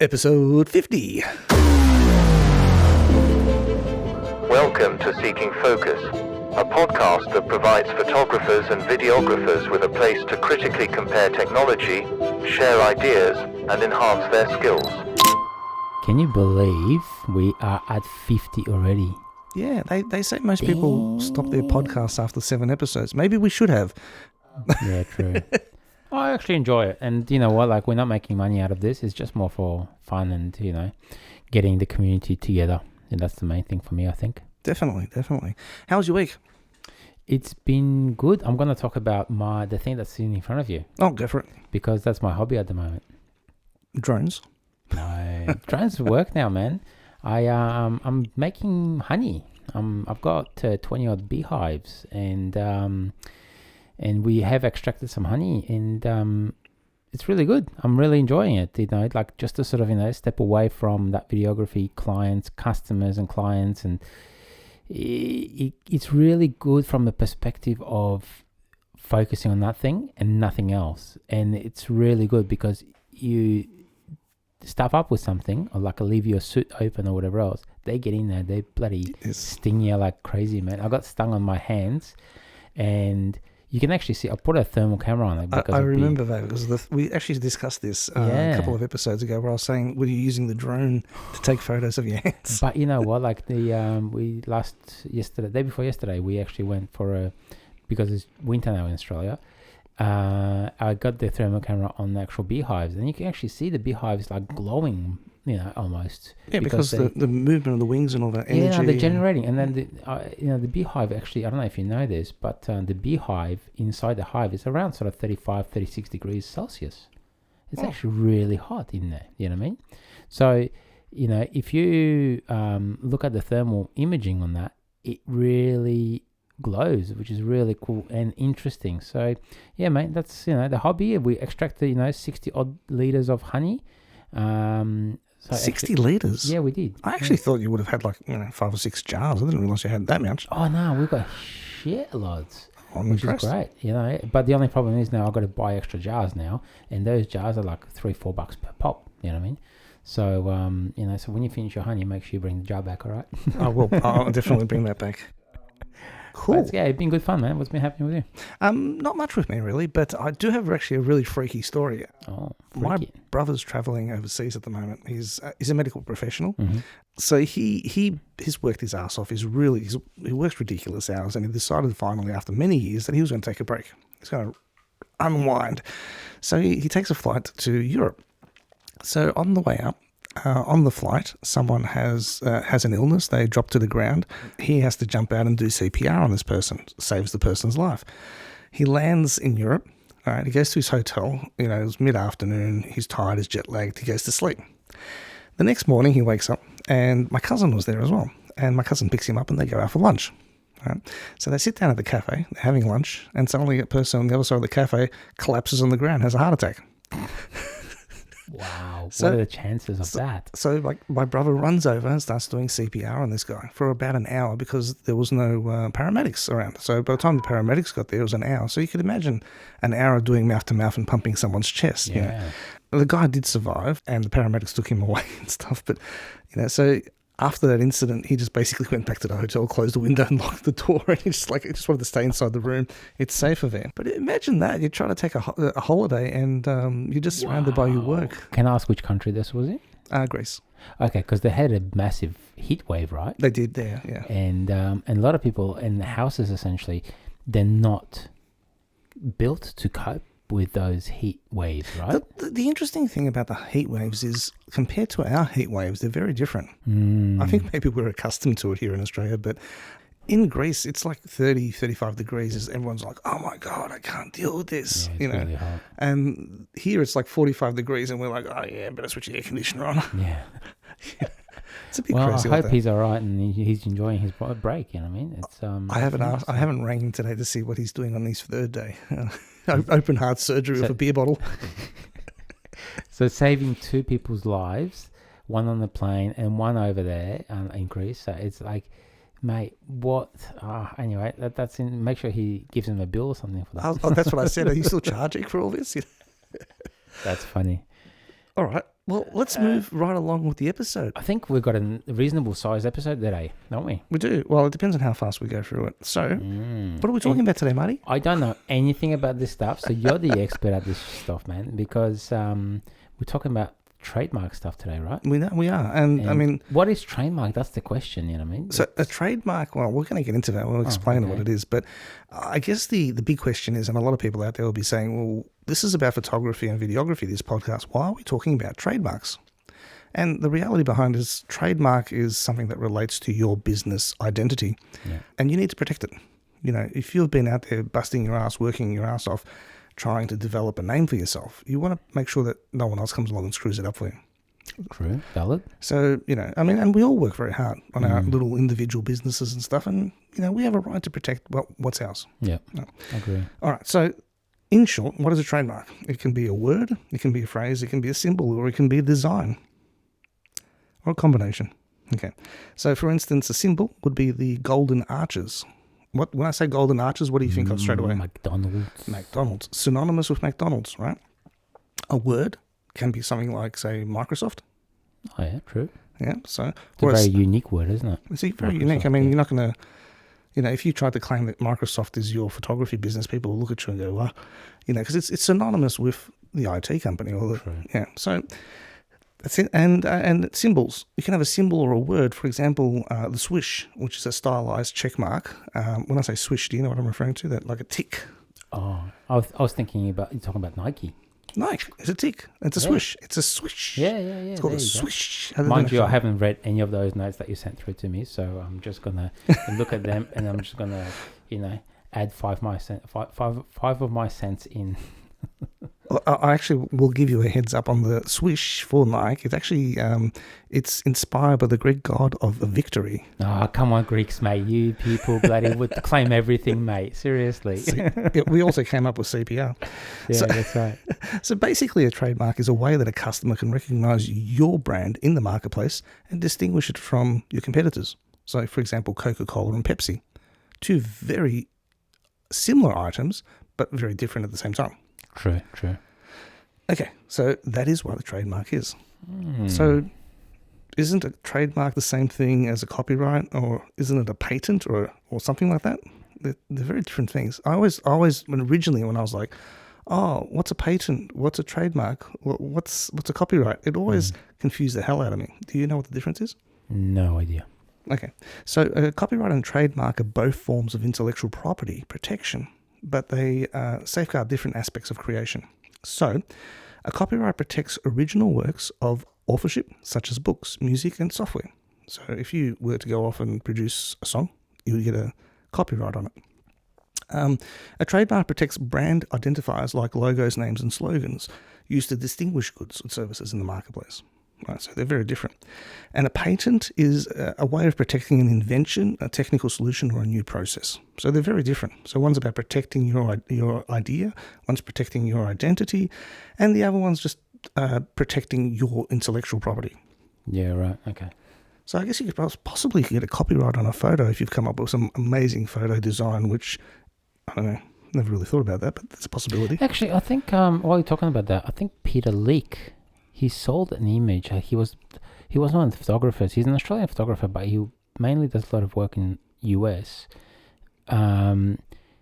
Episode 50. Welcome to Seeking Focus, a podcast that provides photographers and videographers with a place to critically compare technology, share ideas, and enhance their skills. Can you believe we are at 50 already? Yeah, they say most people stop their podcasts after 7 episodes. Maybe we should have. Yeah, true. I actually enjoy it. And you know what? Like, we're not making money out of this. It's just more for fun and, you know, getting the community together. And that's the main thing for me, I think. Definitely. How was your week? It's been good. I'm going to talk about the thing that's sitting in front of you. Oh, go for it. Because that's my hobby at the moment. Drones? No, drones work now, man. I'm making honey. I've got 20 odd beehives, and we have extracted some honey, and it's really good. I'm really enjoying it. You know, like, just to sort of, you know, step away from that videography customers and clients, and it's really good from the perspective of focusing on that thing and nothing else. And it's really good because you stuff up with something, or like leave your suit open or whatever else, they get in there, they bloody sting you like crazy, man. I got stung on my hands, and you can actually see, I put a thermal camera on it. Because I remember that, because we actually discussed this a couple of episodes ago, where I was saying, were you using the drone to take photos of your hands? But you know what, like day before yesterday, we actually went for because it's winter now in Australia, I got the thermal camera on the actual beehives, and you can actually see the beehives like glowing, you know, almost. Yeah, because the movement of the wings and all that energy. Yeah, they're generating. And then the beehive, actually, I don't know if you know this, but the beehive inside the hive is around sort of 35, 36 degrees Celsius. It's actually really hot in there. You know what I mean? So, you know, if you look at the thermal imaging on that, it really glows, which is really cool and interesting. So yeah, mate, that's, you know, the hobby. We extracted, you know, 60 odd liters of honey. 60 litres? Yeah, we did. I actually thought you would have had, like, you know, 5 or 6 jars. I didn't realise you had that much. Oh no, we've got shitloads, which impressed. is great, you know. But the only problem is now I've got to buy extra jars now, and those jars are like $3-4 per pop. You know what I mean? So you know, so when you finish your honey, make sure you bring the jar back. All right? I will. I'll definitely bring that back. Cool. But yeah, it's been good fun, man. What's been happening with you? Not much with me, really, but I do have actually a really freaky story. Oh, freaky. My brother's travelling overseas at the moment. He's a medical professional, so he's worked his ass off. He works ridiculous hours, and he decided finally, after many years, that he was going to take a break. He's going to unwind. So he takes a flight to Europe. So on the way up, on the flight, someone has an illness. They drop to the ground. He has to jump out and do CPR on this person. Saves the person's life. He lands in Europe. All right, he goes to his hotel. You know, it was mid-afternoon. He's tired. He's jet-lagged. He goes to sleep. The next morning, he wakes up, and my cousin was there as well. And my cousin picks him up, and they go out for lunch. All right, so they sit down at the cafe, they're having lunch, and suddenly a person on the other side of the cafe collapses on the ground, has a heart attack. Wow, what are the chances of that? So my brother runs over and starts doing CPR on this guy for about an hour, because there was no paramedics around. So by the time the paramedics got there, it was an hour. So you could imagine an hour of doing mouth-to-mouth and pumping someone's chest. Yeah. You know? The guy did survive, and the paramedics took him away and stuff. But, you know, so after that incident, he just basically went back to the hotel, closed the window and locked the door, and he just wanted to stay inside the room. It's safer there. But imagine that. You're trying to take a holiday, and you're just surrounded by your work. Can I ask which country this was in? Greece. Okay, because they had a massive heat wave, right? They did there, yeah. And a lot of people in the houses, essentially, they're not built to cope with those heat waves, right? The interesting thing about the heat waves is, compared to our heat waves, they're very different. I think maybe we're accustomed to it here in Australia, but in Greece, it's like 30, 35 degrees. Everyone's like, oh my God, I can't deal with this. Yeah, it's really hot. And here it's like 45 degrees, and we're like, oh yeah, better switch the air conditioner on. Yeah. It's a bit crazy. I hope he's all right and he's enjoying his break. You know what I mean? It's I haven't rang him today to see what he's doing on his third day. Open heart surgery with a beer bottle. So saving 2 people's lives, one on the plane and one over there in Greece. So it's like, mate, what? Anyway, that's in. Make sure he gives him a bill or something for that. That's what I said. Are you still charging for all this? That's funny. All right. Well, let's move right along with the episode. I think we've got a reasonable sized episode today, don't we? We do. Well, it depends on how fast we go through it. So, what are we talking about today, Marty? I don't know anything about this stuff, so you're the expert at this stuff, man, because we're talking about trademark stuff today, right? We are. And I mean... What is trademark? That's the question, you know what I mean? So a trademark, well, we're going to get into that. We'll explain what it is. But I guess the big question is, and a lot of people out there will be saying, well, this is about photography and videography, this podcast. Why are we talking about trademarks? And the reality behind it is trademark is something that relates to your business identity. Yeah. And you need to protect it. You know, if you've been out there busting your ass, working your ass off, trying to develop a name for yourself, you want to make sure that no one else comes along and screws it up for you. True, valid. So, you know, I mean, and we all work very hard on our little individual businesses and stuff, and, you know, we have a right to protect what's ours. Yeah, I agree. All right, so in short, what is a trademark? It can be a word, it can be a phrase, it can be a symbol, or it can be a design, or a combination. Okay, so for instance, a symbol would be the golden arches. When I say golden arches, what do you think of straight away? McDonald's. Synonymous with McDonald's, right? A word can be something like, say, Microsoft. Oh, yeah, true. Yeah, so... It's a very unique word, isn't it? It's very unique. I mean, you're not going to... You know, if you tried to claim that Microsoft is your photography business, people will look at you and go, well, you know, because it's synonymous with the IT company. Or yeah, so... That's it. And symbols. You can have a symbol or a word. For example, the swish, which is a stylized check mark. When I say swish, do you know what I'm referring to? That like a tick. Oh, I was thinking about, you're talking about Nike. Nike. It's a tick. It's a swish. It's a swish. Yeah. It's called a swish. Mind you, I haven't read any of those notes that you sent through to me, so I'm just going to look at them and I'm just going to, you know, add five of my cents in. I actually will give you a heads up on the swish for Nike. It's actually it's inspired by the Greek god of victory. Oh, come on, Greeks, mate! You people bloody would claim everything, mate. Seriously. We also came up with CPR. Yeah, that's right. So basically, a trademark is a way that a customer can recognize your brand in the marketplace and distinguish it from your competitors. So, for example, Coca-Cola and Pepsi, two very similar items, but very different at the same time. True. Okay, so that is what a trademark is. So isn't a trademark the same thing as a copyright, or isn't it a patent or something like that? They're very different things. I always when I was like, oh, what's a patent? What's a trademark? What's a copyright? It always confused the hell out of me. Do you know what the difference is? No idea. Okay, so a copyright and trademark are both forms of intellectual property protection, but they safeguard different aspects of creation. So, a copyright protects original works of authorship, such as books, music, and software. So, if you were to go off and produce a song, you would get a copyright on it. A trademark protects brand identifiers like logos, names, and slogans used to distinguish goods and services in the marketplace. Right, so they're very different. And a patent is a way of protecting an invention, a technical solution, or a new process. So they're very different. So one's about protecting your idea, one's protecting your identity, and the other one's just protecting your intellectual property. Yeah, right. Okay. So I guess you could possibly get a copyright on a photo if you've come up with some amazing photo design, which, I don't know, never really thought about that, but that's a possibility. Actually, I think while you're talking about that, I think Peter Leak, he sold an image. He was one of the photographers. He's an Australian photographer, but he mainly does a lot of work in US.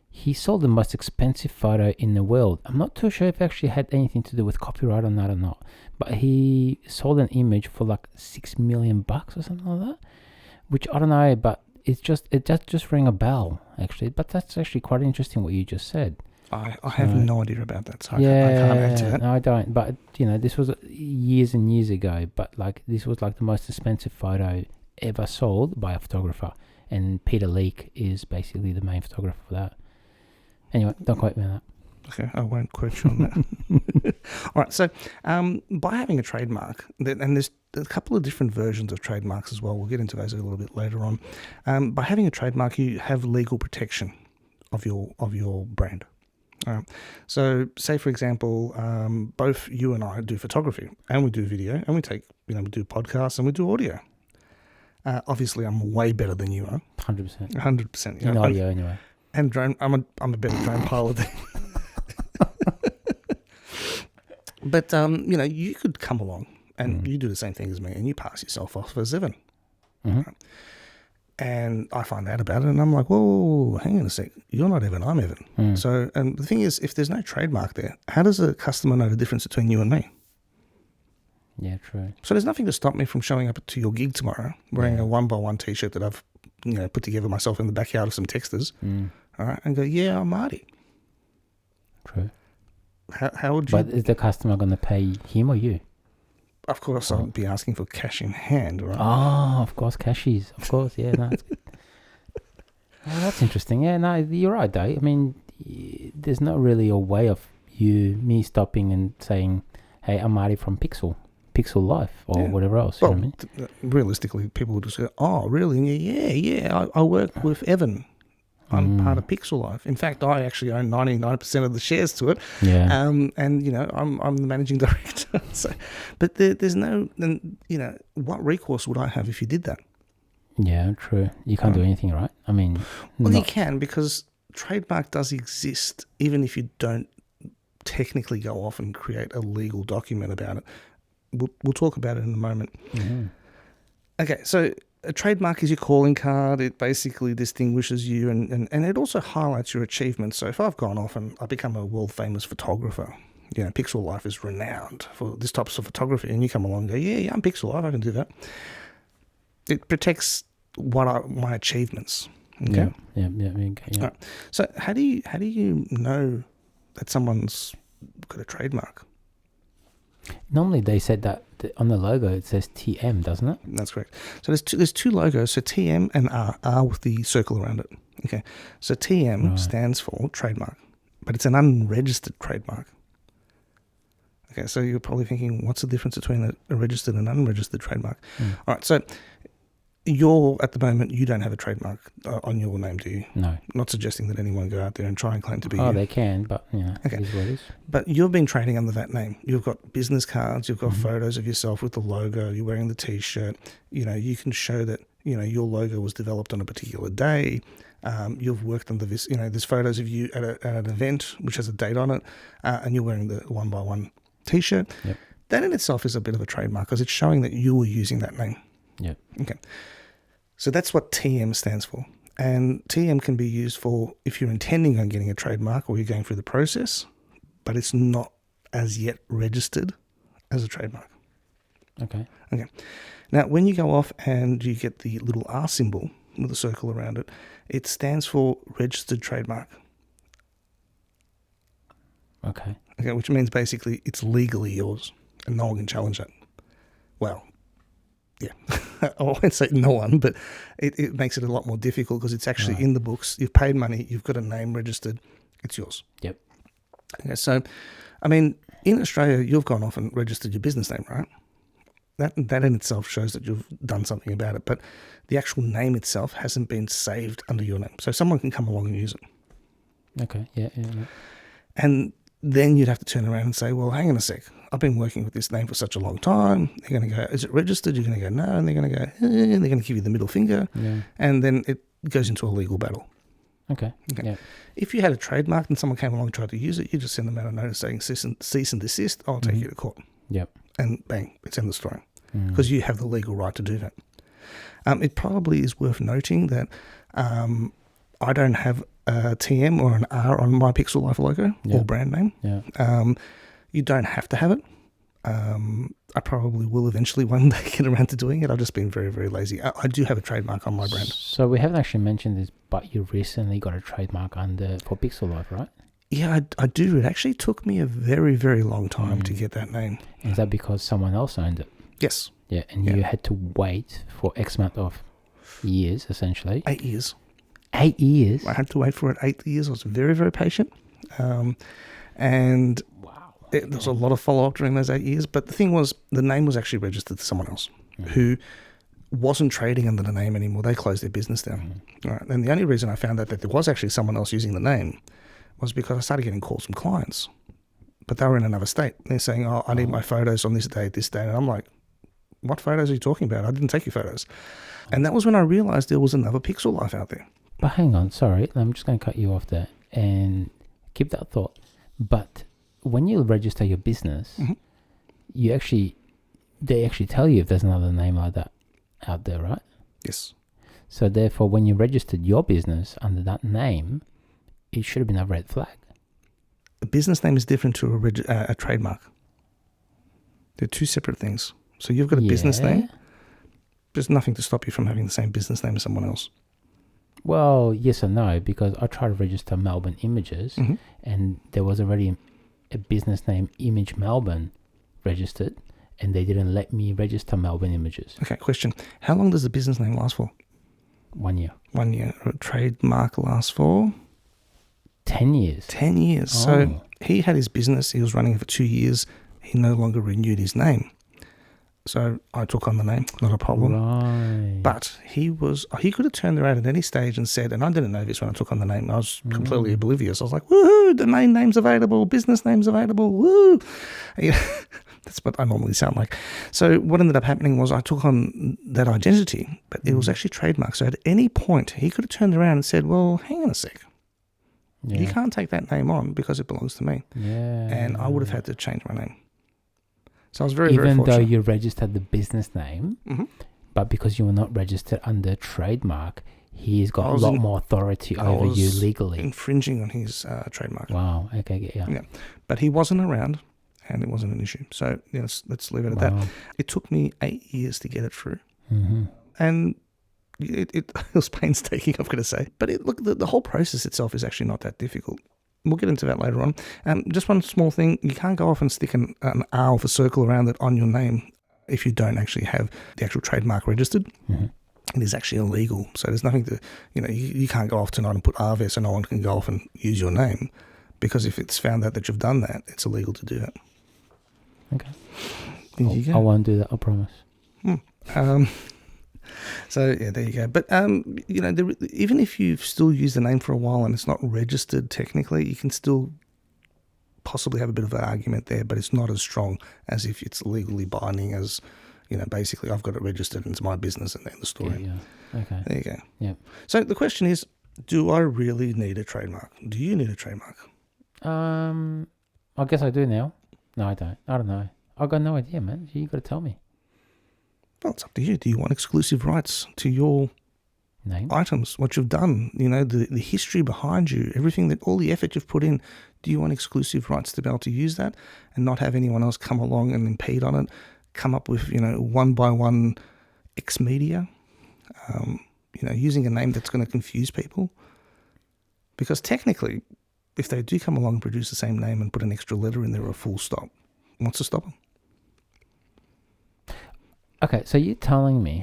He sold the most expensive photo in the world. I'm not too sure if it actually had anything to do with copyright on that or not. But he sold an image for like $6 million or something like that. Which I don't know, but it just rang a bell actually. But that's actually quite interesting what you just said. I have no idea about that, so I can't answer that. No, I don't. But, you know, this was years and years ago, but, like, this was, like, the most expensive photo ever sold by a photographer, and Peter Leak is basically the main photographer for that. Anyway, don't quote me on that. Okay, I won't quote you on that. All right, so by having a trademark, and there's a couple of different versions of trademarks as well, we'll get into those a little bit later on. By having a trademark, you have legal protection of your brand. So, say for example, both you and I do photography, and we do video, and we do podcasts, and we do audio. Obviously, I'm way better than you are. 100%. 100%. In audio, anyway. And drone, I'm a better drone pilot than But you could come along And you do the same thing as me, and you pass yourself off as Evan. Mm-hmm. And I find out about it, and I'm like, whoa, hang on a sec. You're not Evan, I'm Evan. So, and the thing is, if there's no trademark there, how does a customer know the difference between you and me? Yeah, true. So there's nothing to stop me from showing up to your gig tomorrow wearing a 1x1 T-shirt that I've put together myself in the backyard of some texters, all right, and go, yeah, I'm Marty. True. How would you... But is the customer going to pay him or you? Of course, I'd be asking for cash in hand, right? Oh, of course, cashies. Of course, yeah, no, that's good. Oh, that's interesting. Yeah, no, you're right, though. I mean, there's not really a way of me stopping and saying, hey, I'm Marty from Pixel Life or whatever else. Well, you know what I mean? Realistically, people would just go, oh, really? Yeah, I work with Evan. I'm part of Pixel Life. In fact, I actually own 99% of the shares to it. Yeah. And I'm the managing director. So, but there's no, what recourse would I have if you did that? Yeah, true. You can't do anything, right? I mean, well, you can, because trademark does exist, even if you don't technically go off and create a legal document about it. We'll talk about it in a moment. Mm-hmm. Okay, so a trademark is your calling card. It basically distinguishes you, and it also highlights your achievements. So if I've gone off and I become a world famous photographer, Pixel Life is renowned for this type of photography, and you come along and go, yeah, I'm Pixel Life, I can do that. It protects my achievements. Okay. Yeah. Right. So how do you know that someone's got a trademark? Normally they said that on the logo it says TM, doesn't it? That's correct. So there's two logos, so TM and R with the circle around it. Okay. So TM stands for trademark, but it's an unregistered trademark. Okay, so you're probably thinking, what's the difference between a registered and unregistered trademark? All right, so at the moment, you don't have a trademark on your name, do you? No. Not suggesting that anyone go out there and try and claim to be you. Oh, they can, but, okay. It is what it is. But you've been trading under that name. You've got business cards, you've got photos of yourself with the logo, you're wearing the T-shirt. You can show that, your logo was developed on a particular day. You've worked under this, there's photos of you at an event which has a date on it, and you're wearing the 1x1 T-shirt. Yep. That in itself is a bit of a trademark because it's showing that you were using that name. Yeah. Okay. So that's what TM stands for. And TM can be used for if you're intending on getting a trademark or you're going through the process, but it's not as yet registered as a trademark. Okay. Now, when you go off and you get the little R symbol with a circle around it, it stands for registered trademark. Okay, which means basically it's legally yours and no one can challenge that. Well, yeah, I won't say no one, but it makes it a lot more difficult because it's actually in the books. You've paid money, you've got a name registered, it's yours. Yep. Okay, so, I mean, in Australia, you've gone off and registered your business name, right? That in itself shows that you've done something about it, but the actual name itself hasn't been saved under your name. So someone can come along and use it. Okay, yeah. And then you'd have to turn around and say, well, hang on a sec. I've been working with this name for such a long time. They're going to go, is it registered? You're going to go, no. And they're going to go, they're going to give you the middle finger. Yeah. And then it goes into a legal battle. Okay. Yeah. If you had a trademark and someone came along and tried to use it, you just send them out a notice saying cease and desist. I'll take you to court. Yep. And bang, it's in the story. Because you have the legal right to do that. It probably is worth noting that I don't have a TM or an R on my Pixel Life logo or brand name. Yeah. You don't have to have it. I probably will eventually one day get around to doing it. I've just been very, very lazy. I do have a trademark on my brand. So we haven't actually mentioned this, but you recently got a trademark for Pixel Life, right? Yeah, I do. It actually took me a very, very long time to get that name. Is that because someone else owned it? Yes. Yeah, and you had to wait for X amount of years, essentially. 8 years. 8 years? I had to wait for it 8 years. I was very, very patient. And there was a lot of follow-up during those 8 years. But the thing was, the name was actually registered to someone else who wasn't trading under the name anymore. They closed their business down. All right. And the only reason I found out that there was actually someone else using the name was because I started getting calls from clients. But they were in another state. They're saying, I need my photos on this day. And I'm like, what photos are you talking about? I didn't take your photos. And that was when I realized there was another Pixel Life out there. But hang on, sorry. I'm just going to cut you off there and keep that thought. But when you register your business, you actually they actually tell you if there's another name like that out there, right? Yes. So therefore, when you registered your business under that name, it should have been a red flag. A business name is different to a trademark. They're two separate things. So you've got a business name. There's nothing to stop you from having the same business name as someone else. Well, yes and no, because I tried to register Melbourne Images, and there was already a business name Image Melbourne registered, and they didn't let me register Melbourne Images. Okay, question. How long does the business name last for? 1 year. 1 year. A trademark lasts for? 10 years. 10 years. Oh. So he had his business. He was running it for 2 years. He no longer renewed his name. So I took on the name, not a problem. Right. But he could have turned around at any stage and said, and I didn't know this when I took on the name. I was completely oblivious. I was like, woohoo, domain name's available, business name's available, woo. That's what I normally sound like. So what ended up happening was I took on that identity, but it was actually trademark. So at any point, he could have turned around and said, well, hang on a sec. Yeah. You can't take that name on because it belongs to me. Yeah. And I would have had to change my name. So I was very, very Even fortunate. though you registered the business name, but because you were not registered under trademark, he's got a lot more authority over you legally. Infringing on his trademark. Wow. Okay. Yeah. But he wasn't around, and it wasn't an issue. So let's leave it at that. It took me 8 years to get it through, and it was painstaking, I've got to say. But look, the whole process itself is actually not that difficult. We'll get into that later on. Just one small thing. You can't go off and stick an R with a circle around it on your name if you don't actually have the actual trademark registered. It is actually illegal. So there's nothing to, you can't go off tonight and put R there so no one can go off and use your name. Because if it's found out that you've done that, it's illegal to do that. Okay. There you go. I won't do that, I promise. So, yeah, there you go. But, even if you've still used the name for a while and it's not registered technically, you can still possibly have a bit of an argument there, but it's not as strong as if it's legally binding as, basically I've got it registered and it's my business and then the story. Yeah. Okay. There you go. Yep. So the question is, do I really need a trademark? Do you need a trademark? I guess I do now. No, I don't. I don't know. I've got no idea, man. You got to tell me. Well, it's up to you. Do you want exclusive rights to your Name? items, what you've done, the history behind you, everything all the effort you've put in? Do you want exclusive rights to be able to use that and not have anyone else come along and impede on it, come up with, one by one ex media, using a name that's going to confuse people? Because technically, if they do come along and produce the same name and put an extra letter in there or a full stop, what's to stop them? Okay, so you're telling me,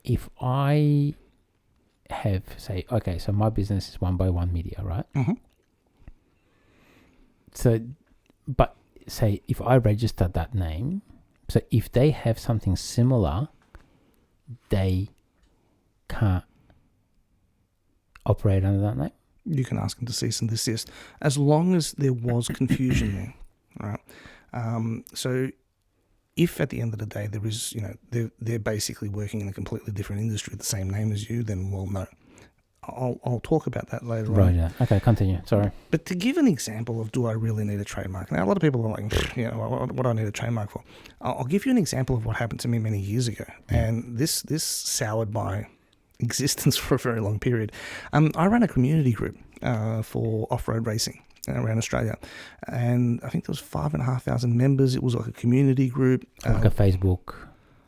if I have, say, okay, so my business is 1x1 Media, right? So, but say if I register that name, so if they have something similar, they can't operate under that name? You can ask them to cease and desist as long as there was confusion there, right? So if at the end of the day there is, they're basically working in a completely different industry with the same name as you, then well, no. I'll talk about that later on. Right, yeah. Okay, continue. Sorry. But to give an example of do I really need a trademark? Now, a lot of people are like, what do I need a trademark for? I'll give you an example of what happened to me many years ago. And this soured my existence for a very long period. I ran a community group for off-road racing around Australia. And I think there was 5,500 members. It was like a community group. Like a Facebook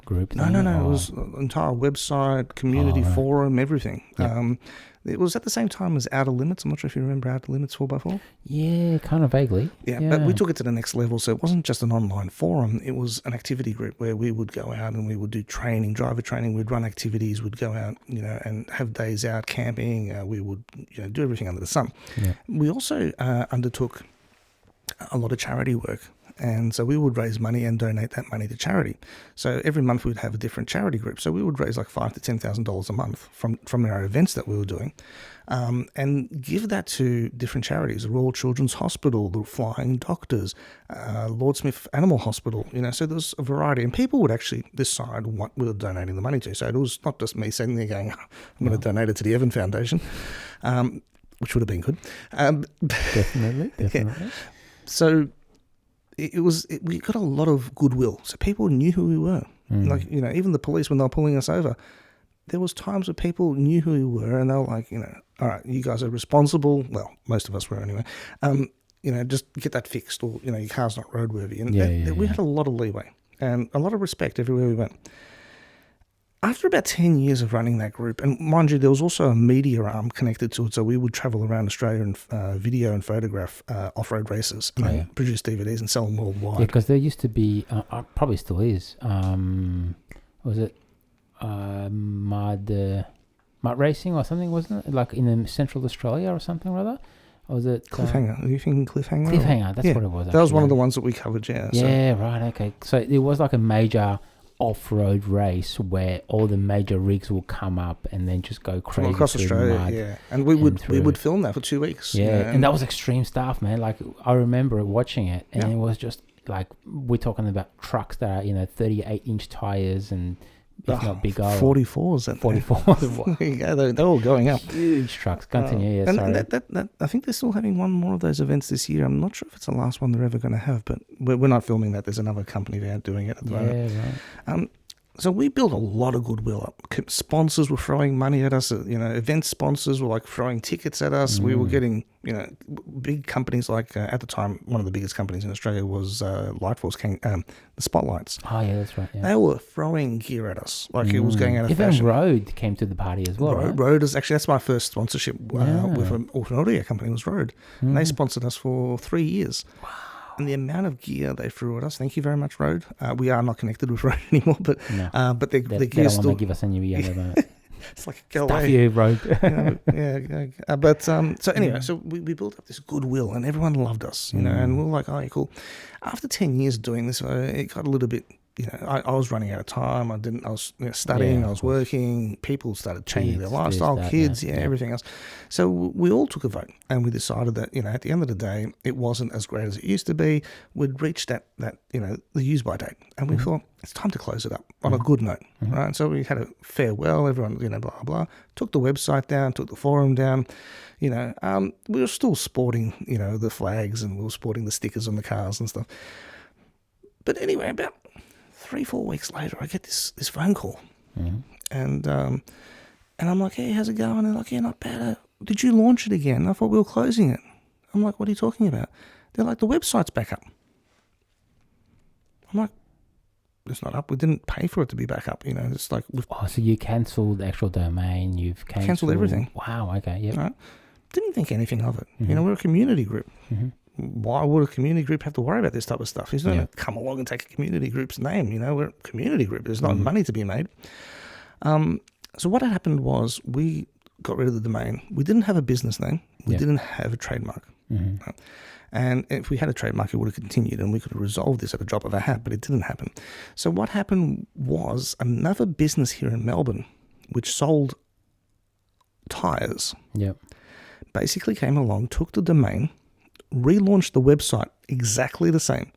group? No. It was an entire website, community forum, everything. Yep. It was at the same time as Outer Limits. I'm not sure if you remember Outer Limits 4x4. Yeah, kind of vaguely. Yeah, but we took it to the next level. So it wasn't just an online forum. It was an activity group where we would go out and we would do training, driver training. We'd run activities. We'd go out, and have days out camping. We would, do everything under the sun. Yeah. We also undertook a lot of charity work. And so we would raise money and donate that money to charity. So every month we'd have a different charity group. So we would raise like $5,000 to $10,000 a month from our events that we were doing, and give that to different charities: the Royal Children's Hospital, the Flying Doctors, Lord Smith Animal Hospital. So there was a variety, and people would actually decide what we were donating the money to. So it was not just me sitting there going, "I'm going to donate it to the Evan Foundation," which would have been good. Definitely. Yeah. So we got a lot of goodwill. So people knew who we were. Like, you know, even the police, when they were pulling us over, there was times where people knew who we were, and they were like, you know, all right, you guys are responsible. Well, most of us were anyway. You know, just get that fixed, or, you know, your car's not roadworthy. And we had a lot of leeway and a lot of respect everywhere we went. After about 10 years of running that group, and mind you, there was also a media arm connected to it, so we would travel around Australia and video and photograph off-road races and produce DVDs and sell them worldwide. Yeah, because there used to be, probably still is, was it mud racing or something, wasn't it? Like in Central Australia or something or other? Or was it... Cliffhanger. Are you thinking Cliffhanger? Cliffhanger, that's what it was. That was one of the ones that we covered, yeah. Yeah, right, okay. So it was like a major off-road race where all the major rigs will come up and then just go crazy from across Australia, mud, yeah. And we would film that for 2 weeks. Yeah, you know, and that was extreme stuff, man. Like, I remember watching it, and it was just like, we're talking about trucks that are, you know, 38-inch tires and if not bigger. 44s. 44s. There you go. They're all going up. Huge trucks. Continue, and sorry. that, I think they're still having one more of those events this year. I'm not sure if it's the last one they're ever going to have, but we're not filming that. There's another company there doing it at the moment. Right. So we built a lot of goodwill up. Sponsors were throwing money at us. You know, event sponsors were like throwing tickets at us. We were getting, you know, big companies like, at the time, one of the biggest companies in Australia was Lightforce, the Spotlights. Oh, yeah, that's right. Yeah. They were throwing gear at us like it was going out of Even fashion. Rode came to the party as well, right? Rode is actually, that's my first sponsorship with an audio company, was Rode. And they sponsored us for 3 years. Wow. And the amount of gear they threw at us, thank you very much, Rode. We are not connected with Rode anymore, but their gear still... They don't want to give us any gear. It's like, go Stuff away. you, Rode. So anyway, so we built up this goodwill and everyone loved us, you know, and we were like, oh, cool. After 10 years doing this, it got a little bit, you know, I was running out of time. I was studying, I was working. People started changing their lifestyle, kids, everything else. So we all took a vote, and we decided that, you know, at the end of the day, it wasn't as great as it used to be. We'd reached that you know, the use by date, and we thought it's time to close it up on a good note, right? So we had a farewell. Everyone, you know, blah blah. Took the website down, took the forum down. You know, we were still sporting, you know, the flags, and we were sporting the stickers on the cars and stuff. But anyway, about 3-4 weeks later, I get this phone call, and I'm like, hey, how's it going? And they're like, yeah, not bad. Did you launch it again? I thought we were closing it. I'm like, what are you talking about? They're like, the website's back up. I'm like, it's not up. We didn't pay for it to be back up. You know, it's like... so you cancelled the actual domain. You've cancelled everything. Wow, okay, yeah. Right? Didn't think anything of it. You know, we're a community group. Why would a community group have to worry about this type of stuff? He's not going to come along and take a community group's name. You know, we're a community group. There's not money to be made. So what had happened was we got rid of the domain. We didn't have a business name. We didn't have a trademark. Right? And if we had a trademark, it would have continued and we could have resolved this at a drop of a hat, but it didn't happen. So what happened was another business here in Melbourne, which sold tyres, basically came along, took the domain, relaunched the website exactly the same.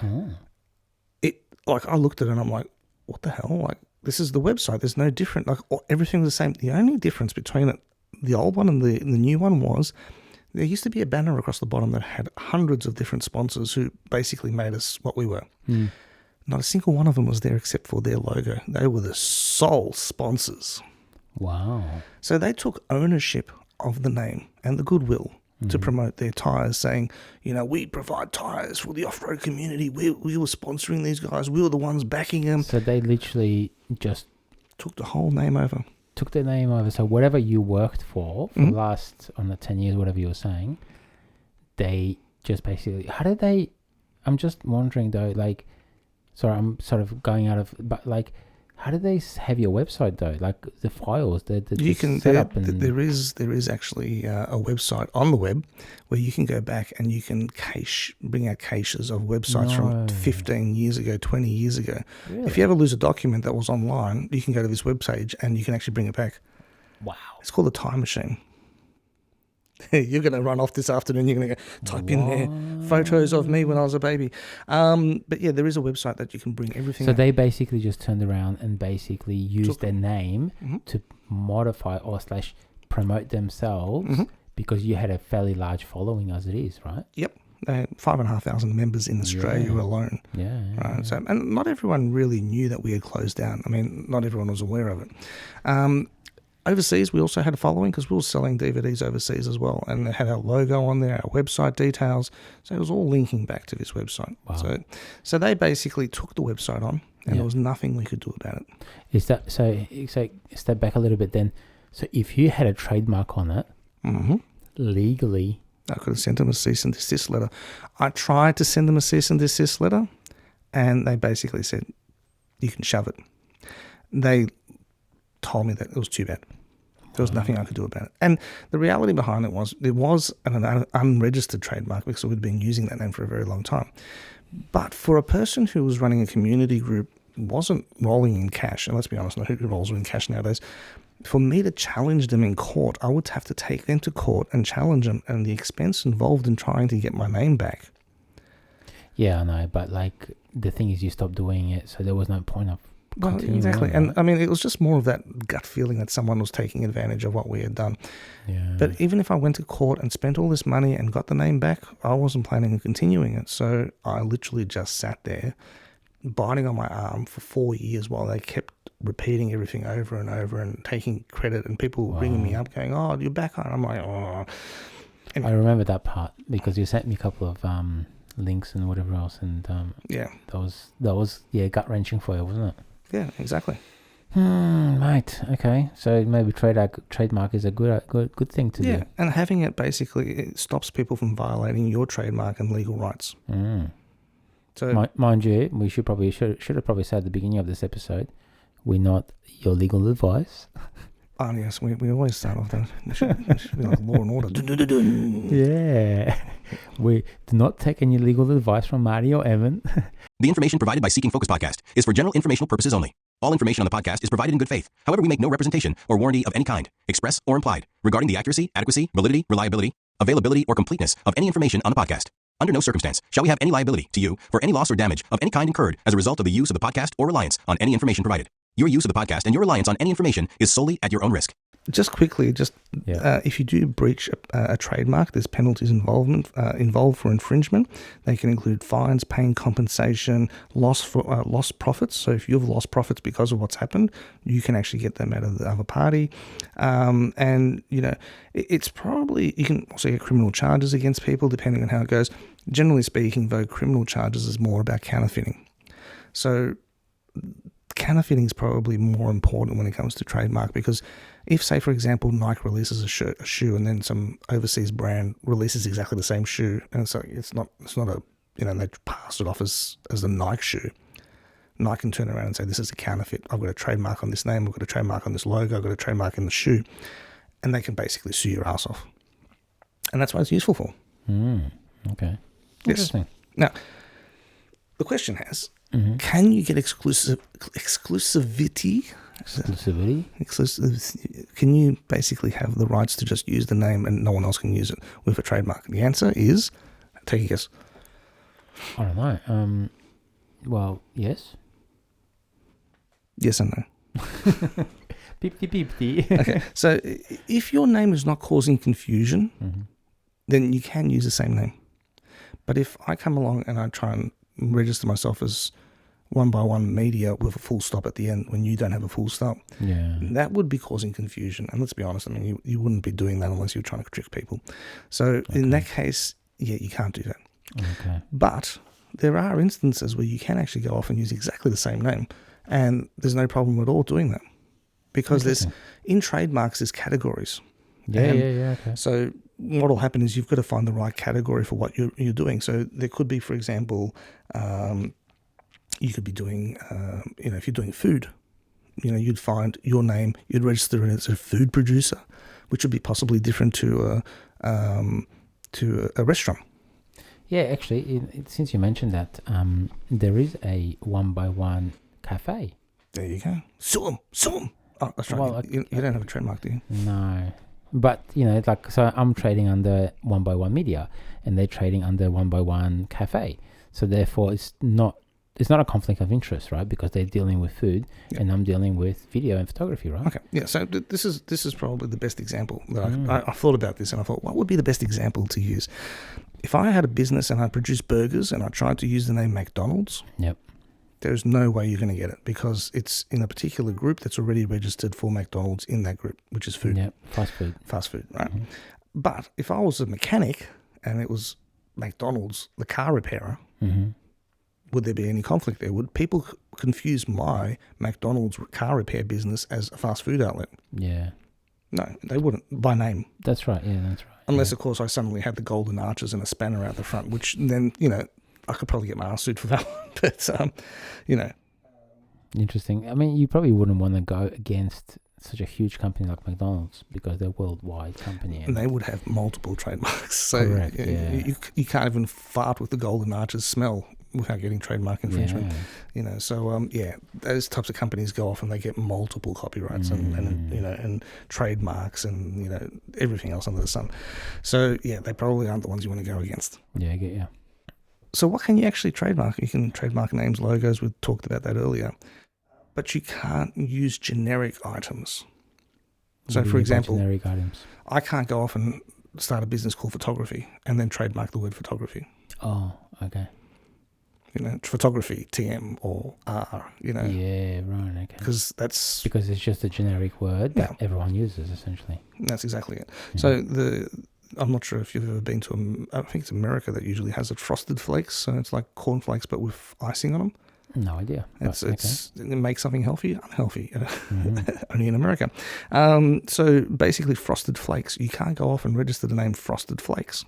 I looked at it and I'm like, what the hell? Like, this is the website. There's no different. Like, everything was the same. The only difference between it, the old one and the new one, was there used to be a banner across the bottom that had hundreds of different sponsors who basically made us what we were. Not a single one of them was there except for their logo. They were the sole sponsors. Wow. So they took ownership of the name and the goodwill to promote their tyres, saying, you know, we provide tyres for the off-road community. We were sponsoring these guys. We were the ones backing them. So they literally just took the whole name over. Took the name over. So whatever you worked for the last, on the 10 years, whatever you were saying, they just basically, how did they, I'm just wondering though, like, sorry, I'm sort of going out of, but like, how do they have your website though? Like the files, you can set up, and there is actually a website on the web where you can go back and you can bring out caches of websites from 15 years ago, 20 years ago. Really? If you ever lose a document that was online, you can go to this webpage and you can actually bring it back. Wow! It's called a time machine. You're going to run off this afternoon. You're going to go type in there photos of me when I was a baby. But yeah, there is a website that you can bring everything. So they basically just turned around and basically used their name to modify or / promote themselves because you had a fairly large following as it is, right? Yep. They had 5,500 members in Australia alone. Yeah. Right? So, and not everyone really knew that we had closed down. I mean, not everyone was aware of it. Overseas, we also had a following because we were selling DVDs overseas as well, and they had our logo on there, our website details. So it was all linking back to this website. Wow. So they basically took the website on, and there was nothing we could do about it. Is that so? Step back a little bit then. So if you had a trademark on it, legally, I could have sent them a cease and desist letter. I tried to send them a cease and desist letter, and they basically said, "You can shove it." They told me that it was too bad. There was nothing I could do about it. And the reality behind it was an unregistered trademark because we'd been using that name for a very long time. But for a person who was running a community group, wasn't rolling in cash, and let's be honest, who rolls in cash nowadays, for me to challenge them in court, I would have to take them to court and challenge them, and the expense involved in trying to get my name back. Yeah, I know, but like the thing is you stopped doing it, so there was no point of continuing. Exactly. And I mean, it was just more of that gut feeling that someone was taking advantage of what we had done. Yeah. But even if I went to court and spent all this money and got the name back, I wasn't planning on continuing it. So I literally just sat there biting on my arm for 4 years while they kept repeating everything over and over and taking credit, and people ringing me up going, "Oh, you're back on." I'm like, "Oh." Anyway. I remember that part because you sent me a couple of links and whatever else, and that was gut wrenching for you, wasn't it? Yeah, exactly. Mate. Okay, so maybe trademark is a good thing to do. Yeah, and having it basically it stops people from violating your trademark and legal rights. So, mind you, we should have probably said at the beginning of this episode, we're not your legal advice. Oh yes, we always start off that. It should be like Law and Order. Yeah. We do not take any legal advice from Marty or Evan. The information provided by Seeking Focus Podcast is for general informational purposes only. All information on the podcast is provided in good faith. However, we make no representation or warranty of any kind, express or implied, regarding the accuracy, adequacy, validity, reliability, availability, or completeness of any information on the podcast. Under no circumstance shall we have any liability to you for any loss or damage of any kind incurred as a result of the use of the podcast or reliance on any information provided. Your use of the podcast and your reliance on any information is solely at your own risk. Just quickly, if you do breach a trademark, there's penalties involved for infringement. They can include fines, paying compensation, lost profits. So if you've lost profits because of what's happened, you can actually get them out of the other party. And it's probably, you can also get criminal charges against people depending on how it goes. Generally speaking, though, criminal charges is more about counterfeiting. So counterfeiting is probably more important when it comes to trademark, because if, say, for example, Nike releases a shoe and then some overseas brand releases exactly the same shoe, and so it's not a, they pass it off as the Nike shoe, Nike can turn around and say, this is a counterfeit. I've got a trademark on this name, I've got a trademark on this logo, I've got a trademark in the shoe, and they can basically sue your ass off. And that's what it's useful for. Okay. Yes. Now, the question has, can you get exclusivity? Can you basically have the rights to just use the name and no one else can use it with a trademark? The answer is, take a guess. I don't know. Well, yes. Yes and no. 50-50. Okay, so if your name is not causing confusion, then you can use the same name. But if I come along and I try and register myself as One by One Media with a full stop at the end when you don't have a full stop, that would be causing confusion. And let's be honest, I mean, you wouldn't be doing that unless you're trying to trick people. So in that case, you can't do that. Okay. But there are instances where you can actually go off and use exactly the same name, and there's no problem at all doing that, because in trademarks there's categories. Okay. So what will happen is you've got to find the right category for what you're doing. So there could be, for example, you could be doing, if you're doing food, you'd find your name, you'd register it as a food producer, which would be possibly different to a restaurant. Yeah, actually, since you mentioned that, there is a One by One cafe. There you go. Sue 'em. Oh, that's right. Well, you don't have a trademark, do you? No. But, so I'm trading under One by One Media and they're trading under One by One Cafe. So therefore it's not a conflict of interest, right? Because they're dealing with food and I'm dealing with video and photography, right? Okay. Yeah. So this is probably the best example that I thought about this, and I thought, what would be the best example to use? If I had a business and I produced burgers and I tried to use the name McDonald's, Yep. there's no way you're going to get it because it's in a particular group that's already registered for McDonald's in that group, which is food. Yep. Fast food. Fast food, right? But if I was a mechanic and it was McDonald's, the car repairer, would there be any conflict there? Would people confuse my McDonald's car repair business as a fast food outlet? Yeah. No, they wouldn't, by name. That's right. Yeah, that's right. Unless, of course, I suddenly had the golden arches and a spanner out the front, which then, I could probably get my ass sued for that one. But, Interesting. I mean, you probably wouldn't want to go against such a huge company like McDonald's because they're a worldwide company. And they would have multiple trademarks. So Correct, yeah. you can't even fart with the golden arches smell without getting trademark infringement. Yeah. So those types of companies go off and they get multiple copyrights and trademarks and everything else under the sun. So they probably aren't the ones you want to go against. Yeah, I get you. So what can you actually trademark? You can trademark names, logos. We talked about that earlier. But you can't use generic items. So, for example, generic items. I can't go off and start a business called photography and then trademark the word photography. Oh, okay. Photography, TM or R, Yeah, right, okay. Because Because it's just a generic word that everyone uses, essentially. That's exactly it. So I'm not sure if you've ever been to, I think it's America that usually has it, frosted flakes. So it's like cornflakes but with icing on them. No idea. It makes something healthy, unhealthy, only in America. So basically frosted flakes, you can't go off and register the name Frosted Flakes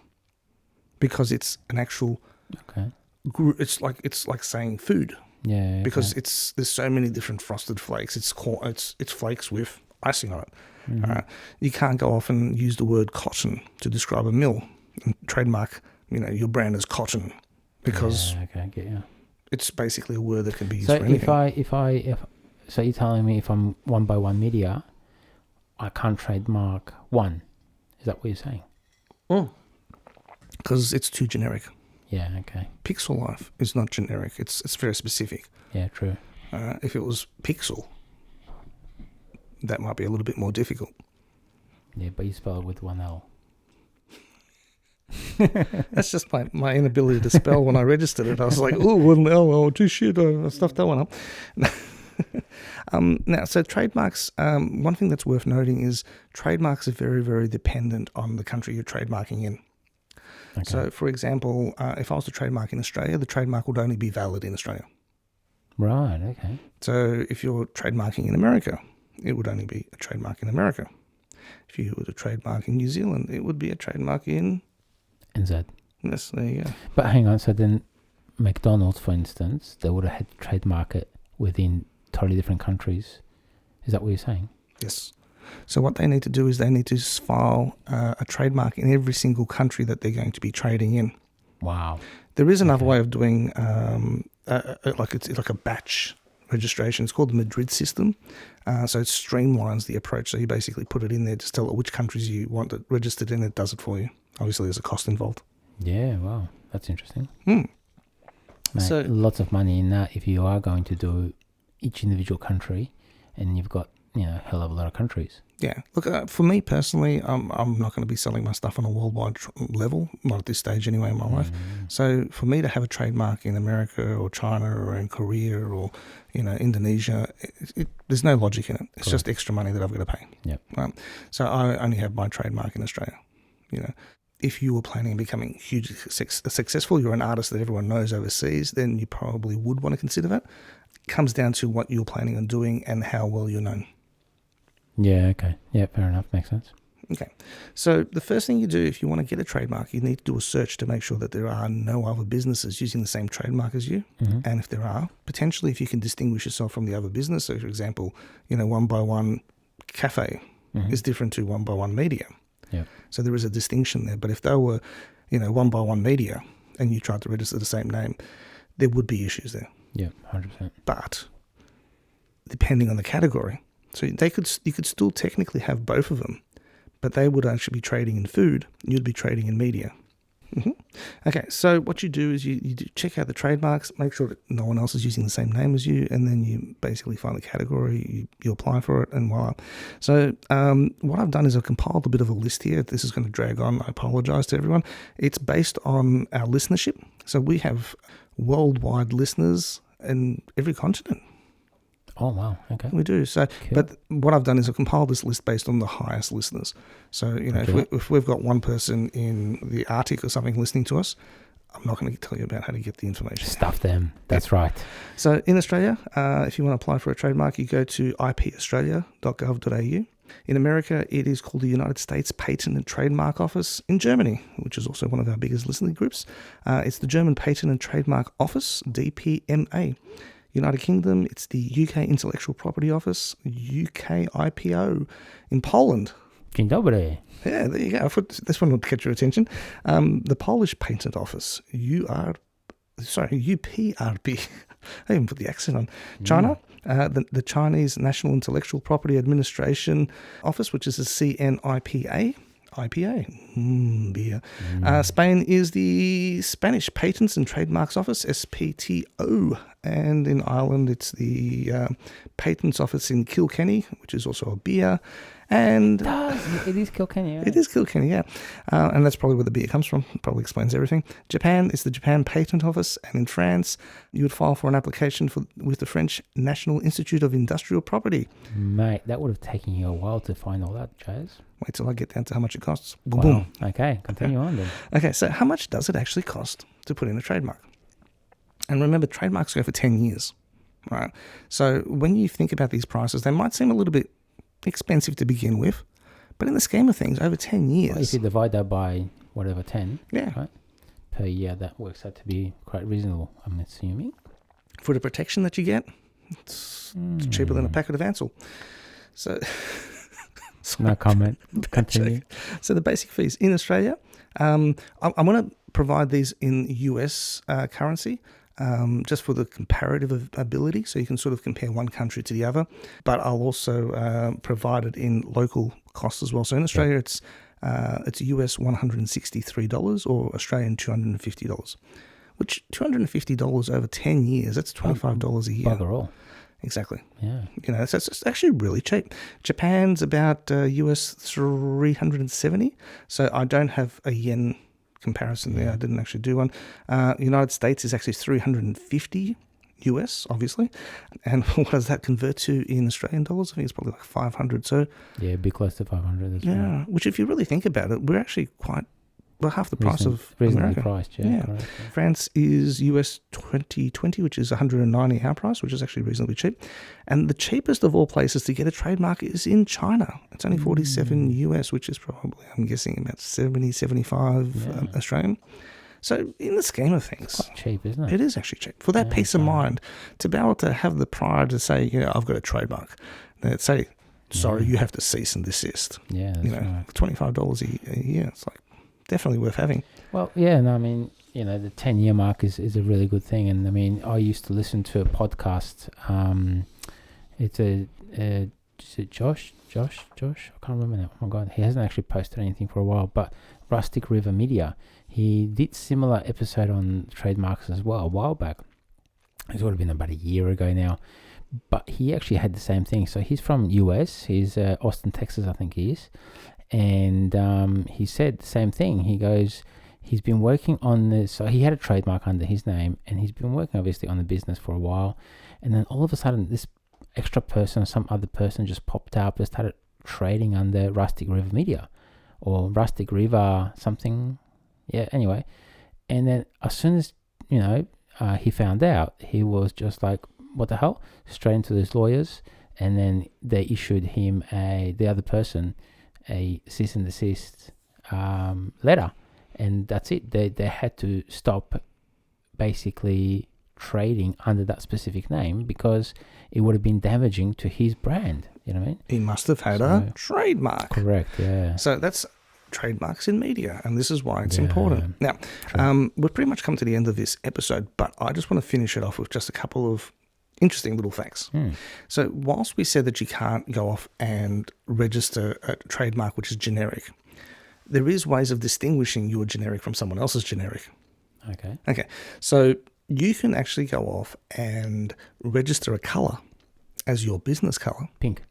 because it's an actual... Okay. It's like saying food. Yeah. Because there's so many different frosted flakes. It's flakes with icing on it. You can't go off and use the word cotton to describe a mill and trademark, your brand as cotton because I get you. It's basically a word that can be used for anything. So you're telling me if I'm 1x1 Media, I can't trademark one. Is that what you're saying? Because it's too generic. Yeah, okay. Pixel Life is not generic. It's very specific. Yeah, true. If it was Pixel, that might be a little bit more difficult. Yeah, but you spell it with one L. That's just my inability to spell when I registered it. I was like, oh, one L, too shit. I stuffed that one up. Now, so trademarks, one thing that's worth noting is trademarks are very, very dependent on the country you're trademarking in. Okay. So, for example, if I was to trademark in Australia, the trademark would only be valid in Australia. Right, okay. So, if you're trademarking in America, it would only be a trademark in America. If you were to trademark in New Zealand, it would be a trademark in... NZ. Yes, there you go. But hang on, so then McDonald's, for instance, they would have had to trademark it within totally different countries. Is that what you're saying? Yes. So what they need to do is they need to file a trademark in every single country that they're going to be trading in. Wow. There is another way of doing it's like a batch registration. It's called the Madrid system. So it streamlines the approach. So you basically put it in there, just tell it which countries you want it registered in. It does it for you. Obviously, there's a cost involved. Yeah, wow. That's interesting. Mate, so lots of money in that if you are going to do each individual country and you've got, a hell of a lot of countries. Yeah. Look, for me personally, I'm not going to be selling my stuff on a worldwide level, not at this stage anyway in my life. So for me to have a trademark in America or China or in Korea or, Indonesia, there's no logic in it. It's just extra money that I've got to pay. Yep. So I only have my trademark in Australia. If you were planning on becoming hugely successful, you're an artist that everyone knows overseas, then you probably would want to consider that. It comes down to what you're planning on doing and how well you're known. Yeah, okay. Yeah, fair enough. Makes sense. Okay. So the first thing you do if you want to get a trademark, you need to do a search to make sure that there are no other businesses using the same trademark as you. And if there are, potentially if you can distinguish yourself from the other business. So, for example, 1x1 Cafe is different to 1x1 Media. Yeah. So there is a distinction there. But if they were, 1x1 Media and you tried to register the same name, there would be issues there. Yeah, 100%. But depending on the category, so you could still technically have both of them, but they would actually be trading in food, you'd be trading in media. Okay, so what you do is you check out the trademarks, make sure that no one else is using the same name as you, and then you basically find the category, you apply for it, and voila. So what I've done is I've compiled a bit of a list here. This is going to drag on. I apologize to everyone. It's based on our listenership. So we have worldwide listeners in every continent. Oh, wow. Okay. We do. So, Cool. But what I've done is I've compiled this list based on the highest listeners. So, if we've got one person in the Arctic or something listening to us, I'm not going to tell you about how to get the information. Stuff them. That's right. So in Australia, if you want to apply for a trademark, you go to ipaustralia.gov.au. In America, it is called the United States Patent and Trademark Office. In Germany, which is also one of our biggest listening groups, it's the German Patent and Trademark Office, DPMA. United Kingdom, it's the UK Intellectual Property Office, UK IPO. In Poland, Dzień dobry. yeah, there you go. I thought this one would catch your attention. The Polish Patent Office, UPRB. I even put the accent on. China, the Chinese National Intellectual Property Administration Office, which is the CNIPA. Beer. Spain is the Spanish Patents and Trademarks Office, SPTO. And in Ireland, it's the Patents Office in Kilkenny, which is also a beer. And It is Kilkenny, right? it is Kilkenny, yeah. And that's probably where the beer comes from. It probably explains everything. Japan is the Japan Patent Office. And in France, you would file for an application with the French National Institute of Industrial Property. Mate, that would have taken you a while to find all that, Jazz. Wait till I get down to how much it costs. Boom, Wow. boom. Okay, continue on then. Okay, so how much does it actually cost to put in a trademark? And remember, trademarks go for 10 years, right? So when you think about these prices, they might seem a little bit expensive to begin with, but in the scheme of things, over 10 years... Well, if you divide that by whatever, 10, yeah, right, per year, that works out to be quite reasonable, I'm assuming. for the protection that you get, it's cheaper than a packet of Ansel. So... No comment. Continue. So the basic fees in Australia, I'm going to provide these in US currency, just for the comparative ability, so you can sort of compare one country to the other. But I'll also provide it in local costs as well. So in Australia, it's US $163 or Australian $250, which $250 over 10 years, that's $25 a year. Bugger all. Exactly. Yeah. So it's actually really cheap. Japan's about US 370. So I don't have a yen comparison there. I didn't actually do one. United States is actually 350 US, obviously. And what does that convert to in Australian dollars? I think it's probably like 500. So Yeah, be close to 500. That's yeah, right. which if you really think about it, we're actually half the price of reasonably America. priced, yeah. Correct. France is US 2020, which is 190 our price, which is actually reasonably cheap. And the cheapest of all places to get a trademark is in China. It's only 47 US, which is probably, I'm guessing, about 70, 75 Australian. So in the scheme of things, Quite cheap, isn't it? it is actually cheap. For that peace of mind, to be able to have the pride to say, I've got a trademark, that say, sorry, you have to cease and desist. Yeah, that's right. $25 a year, it's like definitely worth having. Well, yeah, no, I mean, the 10-year mark is a really good thing. And I mean, I used to listen to a podcast. It's is it Josh? I can't remember now. Oh my God, he hasn't actually posted anything for a while. But Rustic River Media, he did similar episode on trademarks as well a while back. It would have been about a year ago now. But he actually had the same thing. So he's from US. He's Austin, Texas, I think he is. And he said the same thing. He goes, he's been working on this. So he had a trademark under his name, and he's been working obviously on the business for a while. And then all of a sudden, this extra person or some other person just popped up and started trading under Rustic River Media or Rustic River something. Yeah, anyway. And then as soon as, he found out, he was just like, what the hell? Straight into his lawyers. And then they issued him the other person, a cease and desist letter, and that's it. They had to stop basically trading under that specific name because it would have been damaging to his brand. You know what I mean? He must have had a trademark. Correct, yeah. So that's trademarks in media, and this is why it's important. Now, we've pretty much come to the end of this episode, but I just want to finish it off with just a couple of interesting little facts. So whilst we said that you can't go off and register a trademark which is generic, there is ways of distinguishing your generic from someone else's generic. Okay. So you can actually go off and register a colour as your business colour. Pink.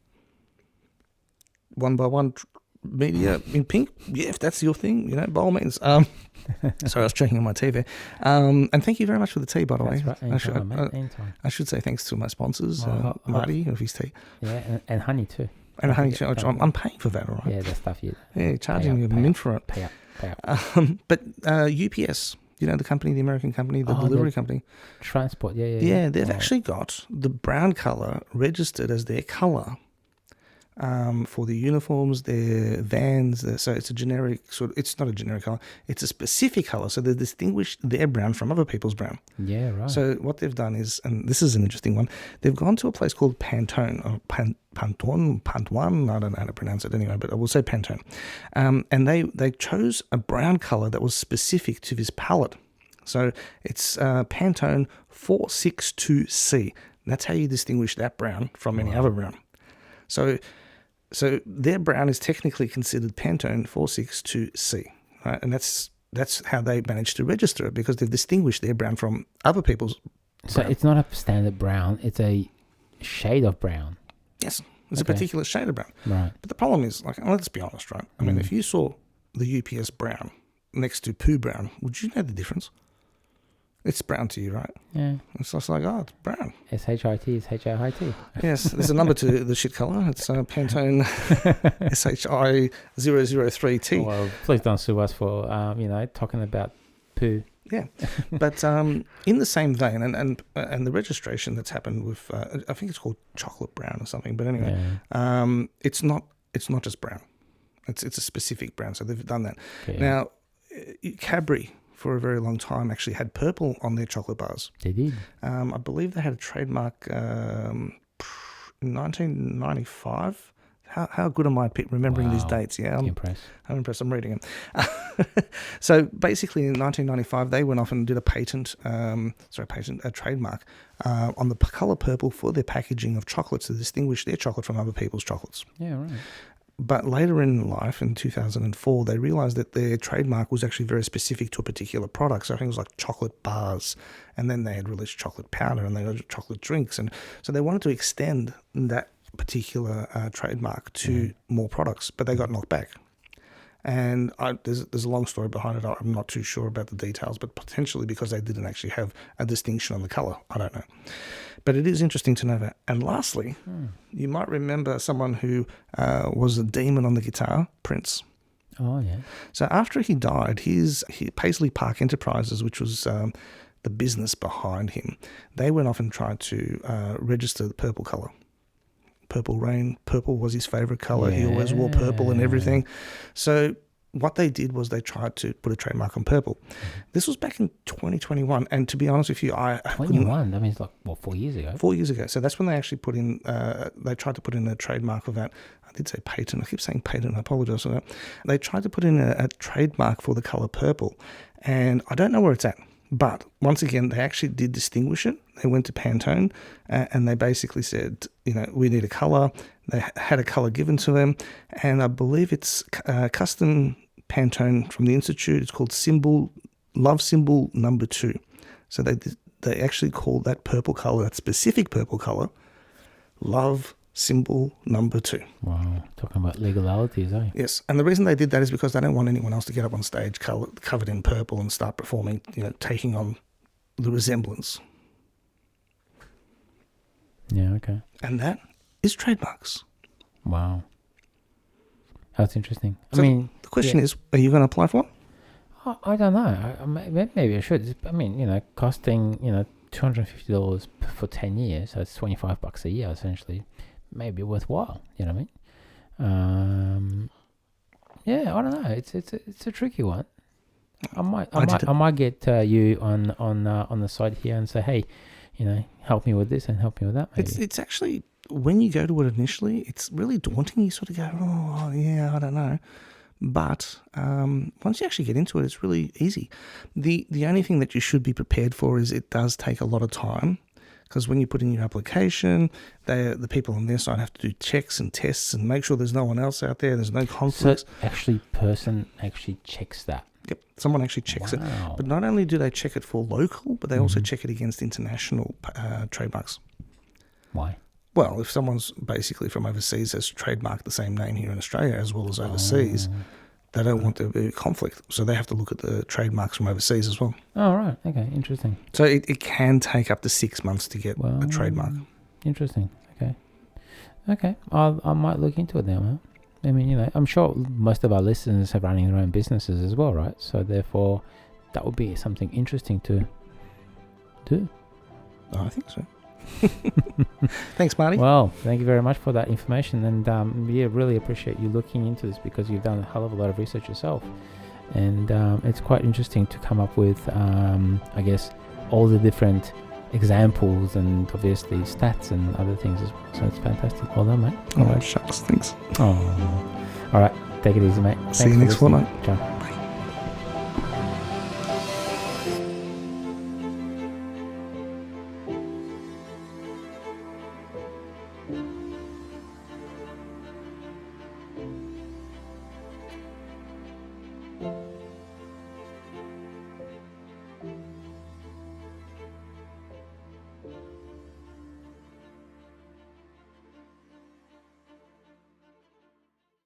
1x1 media in pink. Yeah, if that's your thing, by all means. Sorry, I was checking on my TV. And thank you very much for the tea, by the way. That's right. Anytime. I should say thanks to my sponsors, Marty of his tea. Yeah, and honey too. And honey, I'm paying for that, all right? Yeah, the stuff you... Yeah, charging you a mint for it. Pay up. But UPS, the company, the American company, the delivery company. Transport, yeah. Yeah, they've actually got the brown colour registered as their colour for the uniforms, their vans. So it's a generic it's not a generic colour, it's a specific colour. So they distinguish their brown from other people's brown. Yeah, right. So what they've done is, and this is an interesting one, they've gone to a place called Pantone, or Pantone, I don't know how to pronounce it anyway, but I will say Pantone. And they chose a brown colour that was specific to this palette. So it's Pantone 462C. That's how you distinguish that brown from any other brown. So their brown is technically considered Pantone 462C, right? And that's how they managed to register it, because they've distinguished their brown from other people's brown. So it's not a standard brown, it's a shade of brown. Yes, it's a particular shade of brown. Right. But the problem is, let's be honest, right? I mean, if you saw the UPS brown next to poo brown, would you know the difference? It's brown to you, right? Yeah. It's just like, it's brown. SHIT is HIT. Yes, there's a number to the shit colour. It's Pantone SHI003T. Well, please don't sue us for, talking about poo. Yeah, but in the same vein, and the registration that's happened with, I think it's called chocolate brown or something. But anyway, it's not just brown. It's a specific brown. So they've done that. Okay. Now, Cadbury, for a very long time, actually had purple on their chocolate bars. They did. I believe they had a trademark in 1995. How good am I at remembering these dates? Yeah, I'm impressed. I'm reading them. So basically, in 1995, they went off and did a trademark on the colour purple for their packaging of chocolates to distinguish their chocolate from other people's chocolates. Yeah, right. But later in life, in 2004, they realised that their trademark was actually very specific to a particular product. So I think it was like chocolate bars, and then they had released chocolate powder, and they had chocolate drinks. And so they wanted to extend that particular trademark to more products, but they got knocked back. And there's a long story behind it. I'm not too sure about the details, but potentially because they didn't actually have a distinction on the colour. I don't know. But it is interesting to know that. And lastly, you might remember someone who was a demon on the guitar, Prince. Oh, yeah. So after he died, Paisley Park Enterprises, which was the business behind him, they went off and tried to register the purple colour. Purple Rain. Purple was his favourite colour. Yeah. He always wore purple and everything. So what they did was they tried to put a trademark on purple. This was back in 2021. And to be honest with you, 21? That means 4 years ago? 4 years ago. So that's when they actually put in, they tried to put in a trademark of that. I did say patent. I keep saying patent. I apologise for that. They tried to put in a trademark for the colour purple. And I don't know where it's at. But once again, they actually did distinguish it. They went to Pantone and they basically said, we need a colour. They had a colour given to them. And I believe it's custom Pantone from the Institute. It's called Love Symbol Number 2. So they actually called that purple colour, that specific purple colour, Love Symbol Number 2. Wow, talking about legalities, eh? Yes, and the reason they did that is because they don't want anyone else to get up on stage covered in purple and start performing, taking on the resemblance. Yeah, okay. And that is trademarks. Wow. That's interesting. So the question is, are you going to apply for it? I don't know. Maybe I should. I mean, costing, $250 for 10 years, so it's $25 a year, essentially. Maybe worthwhile, you know what I mean? Yeah, I don't know. It's a tricky one. I might get you on the side here and say, hey, help me with this and help me with that. Maybe. It's actually, when you go to it initially, it's really daunting. You sort of go, oh yeah, I don't know. But once you actually get into it, it's really easy. The only thing that you should be prepared for is it does take a lot of time, because when you put in your application, the people on their side have to do checks and tests and make sure there's no one else out there, there's no conflicts. So actually, person actually checks that. Yep, someone actually checks it. Wow. But not only do they check it for local, but they also check it against international trademarks. Why? Well, if someone's basically from overseas has trademarked the same name here in Australia as well as overseas, they don't want there to be a conflict. So they have to look at the trademarks from overseas as well. Oh, right. Okay, interesting. So it can take up to 6 months to get a trademark. Interesting. Okay. I might look into it now, man. I mean, I'm sure most of our listeners are running their own businesses as well, right? So therefore, that would be something interesting to do. Oh, I think so. Thanks, Marty. Well, thank you very much for that information, and really appreciate you looking into this because you've done a hell of a lot of research yourself, and it's quite interesting to come up with, I guess, all the different examples and obviously stats and other things as well. So it's fantastic. Well done, mate. All right, shucks. Thanks. Oh, all right. Take it easy, mate. See you next fortnight. Ciao. Bye.